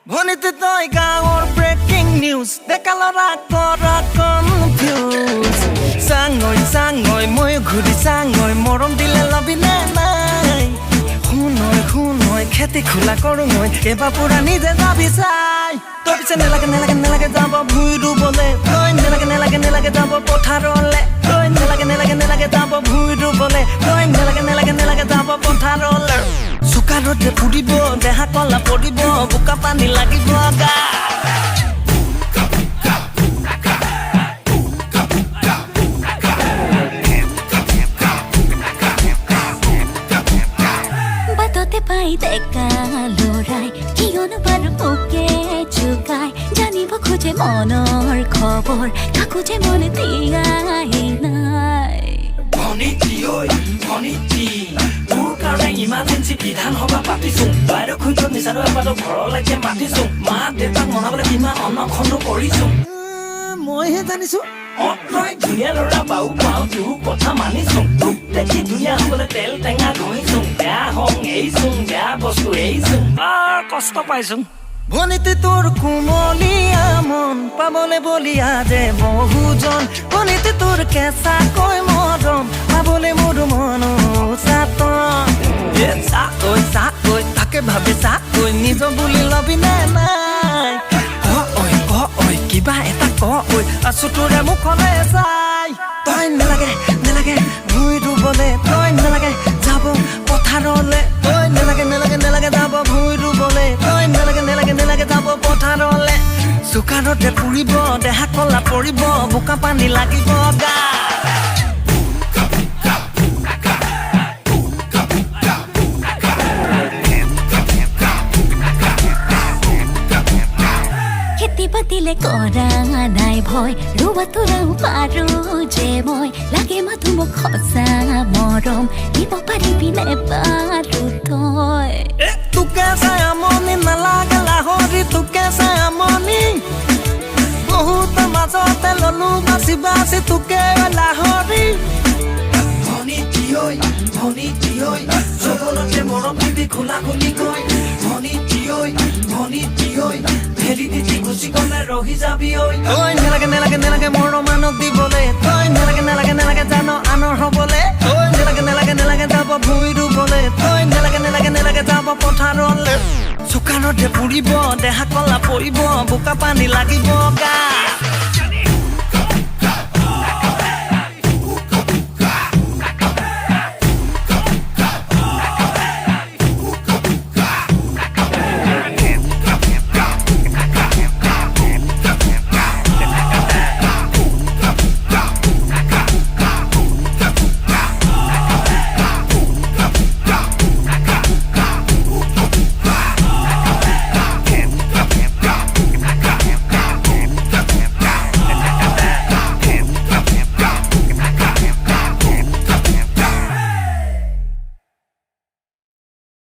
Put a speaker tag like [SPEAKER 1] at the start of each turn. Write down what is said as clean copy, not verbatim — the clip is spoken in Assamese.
[SPEAKER 1] ভনিতে তই গাঁৱৰ ব্ৰেকিং নিউজ ডেকালৰা কৰা কনফিউজ চাঙৈ মই ঘূৰি চাঙৈ মৰম দিলে লবিনে নাই শুনৈ খেতি খোলা কৰোঁ মই এবাৰ পুৰা নিজে যাবি চাই তই পিছে নেলাগে যাব ভুই ৰুবলে তই নেলাগে যাব পথাৰলে তই নেলাগে যাব ভুই ৰুবলে তই নেলাগে যাব পথাৰলে চুকাৰতে ফুৰিব দেহা কলা পৰিব বোকা পানী লাগিব গা
[SPEAKER 2] বাটতে পাই ডেকা লৰাই কিয়নো বাৰু মোকে জোকাই জানিব খোজে মনৰ খবৰ কাকো যে মনে দিয়াই নাই
[SPEAKER 3] ভনিটি তোৰ কাৰণে ইমাৰ্জেঞ্চি বিধানসভা পাতিছো বাইদেউ খুঁজত নিচানো এবাৰ ঘৰলৈকে মাতিছো মা দেউতাক মনাবলৈ কিমান অনখণ্ড কৰিছো
[SPEAKER 1] মইহে জানিছো
[SPEAKER 3] তই ধুনীয়া ল'ৰা বাউ পাওঁ তোৰ কথা মানিছো তোক দেখি ধুনীয়া হ'বলৈ তেল টেঙা ধৰিছো বেয়া হং এৰিছো বেয়া বস্তু এৰিছো কষ্ট পাইছো
[SPEAKER 1] ভনিতে তোৰ কোমলীয়া মন পাবলে বলিয়া যে বহুজন ভনিতে তোৰ কেঁচাকৈ মৰম পাবলে মোৰ মন চাকৈ তাকে ভাবে চাকৈ নিজ বুলি লবিনে নাই ঐ কিবা এটা ঐ আছো তোৰে মুখলে চাই তই নেলাগে ভুই ৰুবলে তই নেলাগে যাব পথাৰলে তই নেলাগে যাব ভুই ৰুবলে তই নেলাগে যাব পথাৰলে চুকাৰতে ফুৰিব দেহা কলা পৰিব বোকা পানী লাগিব গা
[SPEAKER 2] খেতি বাতিলে কৰা নাই ভয় ৰুৱা তোৰাও পাৰো যে মই লাগে মাথো মোক সঁচা মৰম দিব পাৰিবিনে বাৰু তই
[SPEAKER 1] তোকে চাই আমনি নালাগে লাহৰি তোকে চাই আমনি বহুত মাজতে ললো বাচি তোকে লাহৰি
[SPEAKER 3] ভনিটি চবলতে মৰম দিবি খোলা খুলি কৈ ভনিটি ভেলি দিদি গুচি গলে ৰহি যাবি
[SPEAKER 1] তই নেলাগে মৰমানক দিবলে তই নেলাগে জান আনৰ হবলে তই নেলাগে যাব ভুই ৰুবলে তই নেলাগে যাব পথাৰলে চুকাৰতে ফুৰিব দেহা কলা পৰিব বোকা পানী লাগিব গা